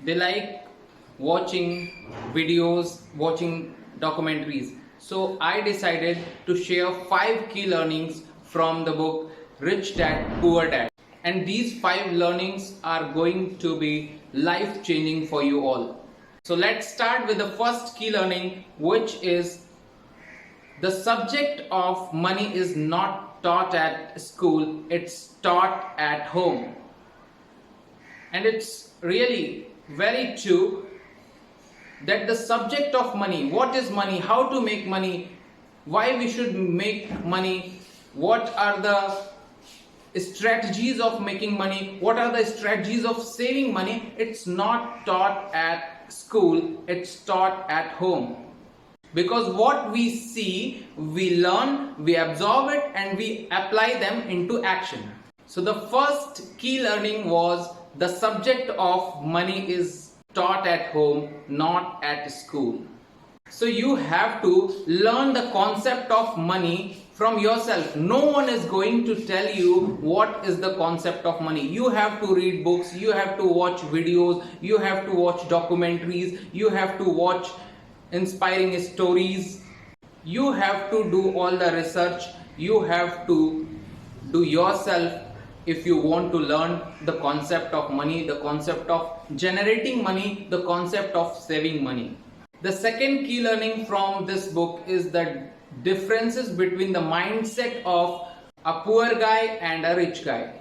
They like watching videos, watching documentaries. So I decided to share 5 key learnings from the book Rich Dad Poor Dad. And these 5 learnings are going to be life changing for you all. So let's start with the first key learning, which is the subject of money is not taught at school, it's taught at home. And it's really very true that the subject of money, what is money, how to make money, why we should make money, what are the strategies of making money, what are the strategies of saving money, it's not taught at school, it's taught at home. Because what we see, we learn, we absorb it, and we apply them into action. So the first key learning was the subject of money is taught at home, not at school. So you have to learn the concept of money from yourself. No one is going to tell you what is the concept of money. You have to read books, you have to watch videos, you have to watch documentaries, you have to watch inspiring stories, you have to do all the research, you have to do yourself if you want to learn the concept of money, the concept of generating money, the concept of saving money. The second key learning from this book is the differences between the mindset of a poor guy and a rich guy.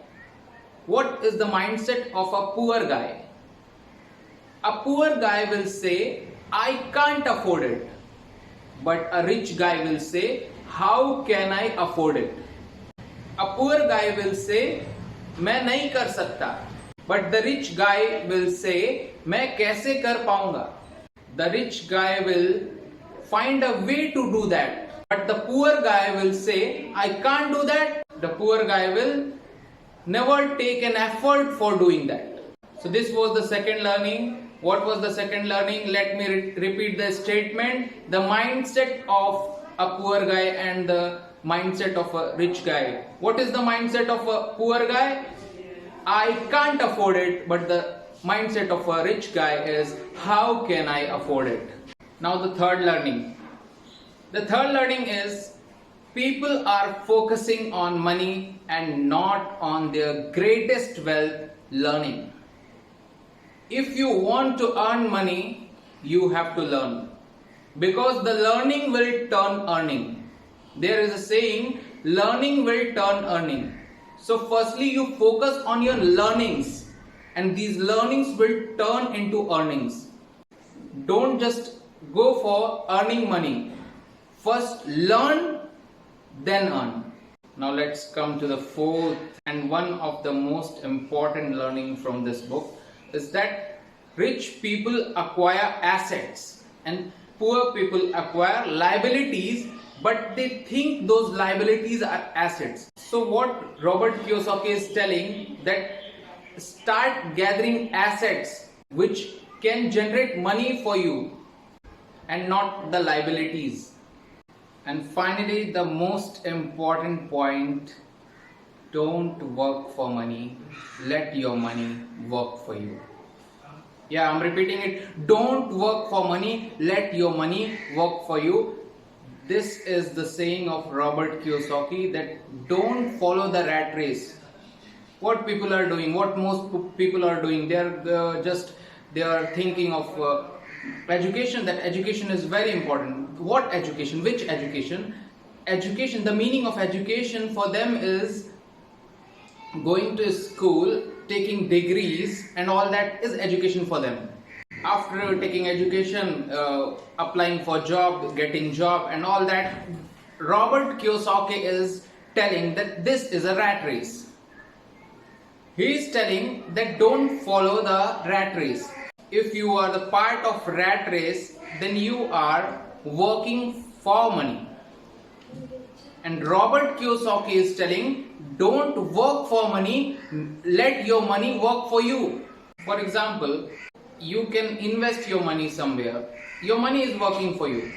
What is the mindset of a poor guy? A poor guy will say, I can't afford it. But a rich guy will say, how can I afford it? A poor guy will say, मैं नहीं कर सकता. But the rich guy will say, मैं कैसे कर पाऊंगा? The rich guy will find a way to do that. But the poor guy will say, I can't do that. The poor guy will never take an effort for doing that. So this was the second learning. What was the second learning? Let me repeat the statement. The mindset of a poor guy and the mindset of a rich guy. What is the mindset of a poor guy? I can't afford it. But the mindset of a rich guy is, how can I afford it? Now the third learning. The third learning is, people are focusing on money and not on their greatest wealth, learning. If you want to earn money, you have to learn. Because the learning will turn earning. There is a saying, learning will turn earning. So firstly, you focus on your learnings, and these learnings will turn into earnings. Don't just go for earning money. First learn, then earn. Now let's come to the fourth and one of the most important learning from this book is that rich people acquire assets and poor people acquire liabilities, but they think those liabilities are assets. So what Robert Kiyosaki is telling, that start gathering assets which can generate money for you and not the liabilities. And finally, the most important point, don't work for money, let your money work for you. Yeah, I'm repeating it. Don't work for money, let your money work for you. This is the saying of Robert Kiyosaki, that don't follow the rat race. What people are doing, what most people are doing, they are thinking of education, that education is very important. What education? Which education? Education, the meaning of education for them is going to school, taking degrees, and all that is education for them. After taking education, applying for job, getting job and all that, Robert Kiyosaki is telling that this is a rat race. He is telling that don't follow the rat race. If you are the part of rat race, then you are working for money. And Robert Kiyosaki is telling, don't work for money, let your money work for you. For example, you can invest your money somewhere. Your money is working for you.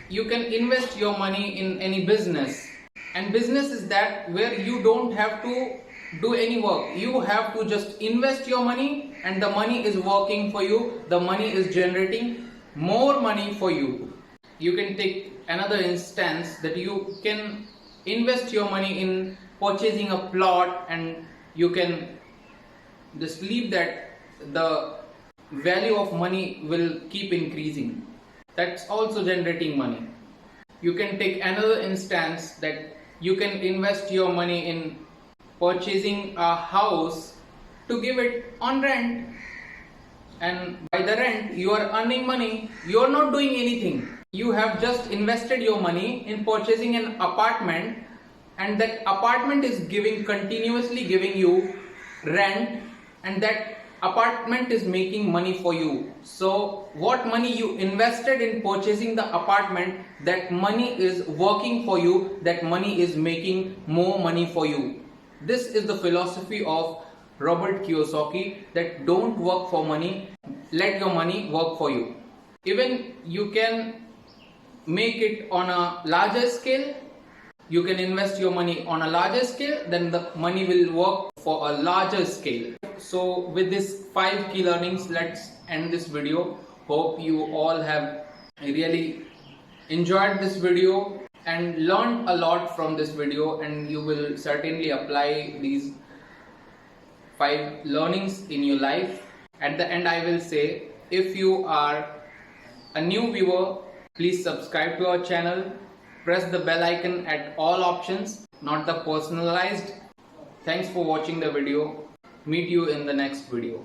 You can invest your money in any business. And business is that where you don't have to do any work. You have to just invest your money and the money is working for you, the money is generating more money for you. You can take another instance that you can invest your money in purchasing a plot, and you can just leave that the value of money will keep increasing. That's also generating money. You can take another instance that you can invest your money in purchasing a house to give it on rent, and by the rent you are earning money. You are not doing anything. You have just invested your money in purchasing an apartment, and that apartment is continuously giving you rent, and that apartment is making money for you. So what money you invested in purchasing the apartment, that money is working for you, that money is making more money for you. This is the philosophy of Robert Kiyosaki, that don't work for money, let your money work for you. Even you can make it on a larger scale. You can invest your money on a larger scale, then the money will work for a larger scale. So with this 5 key learnings, let's end this video. Hope you all have really enjoyed this video and learned a lot from this video, and you will certainly apply these 5 learnings in your life. At the end, I will say, if you are a new viewer, please subscribe to our channel. Press the bell icon at all options, not the personalized. Thanks for watching the video. Meet you in the next video.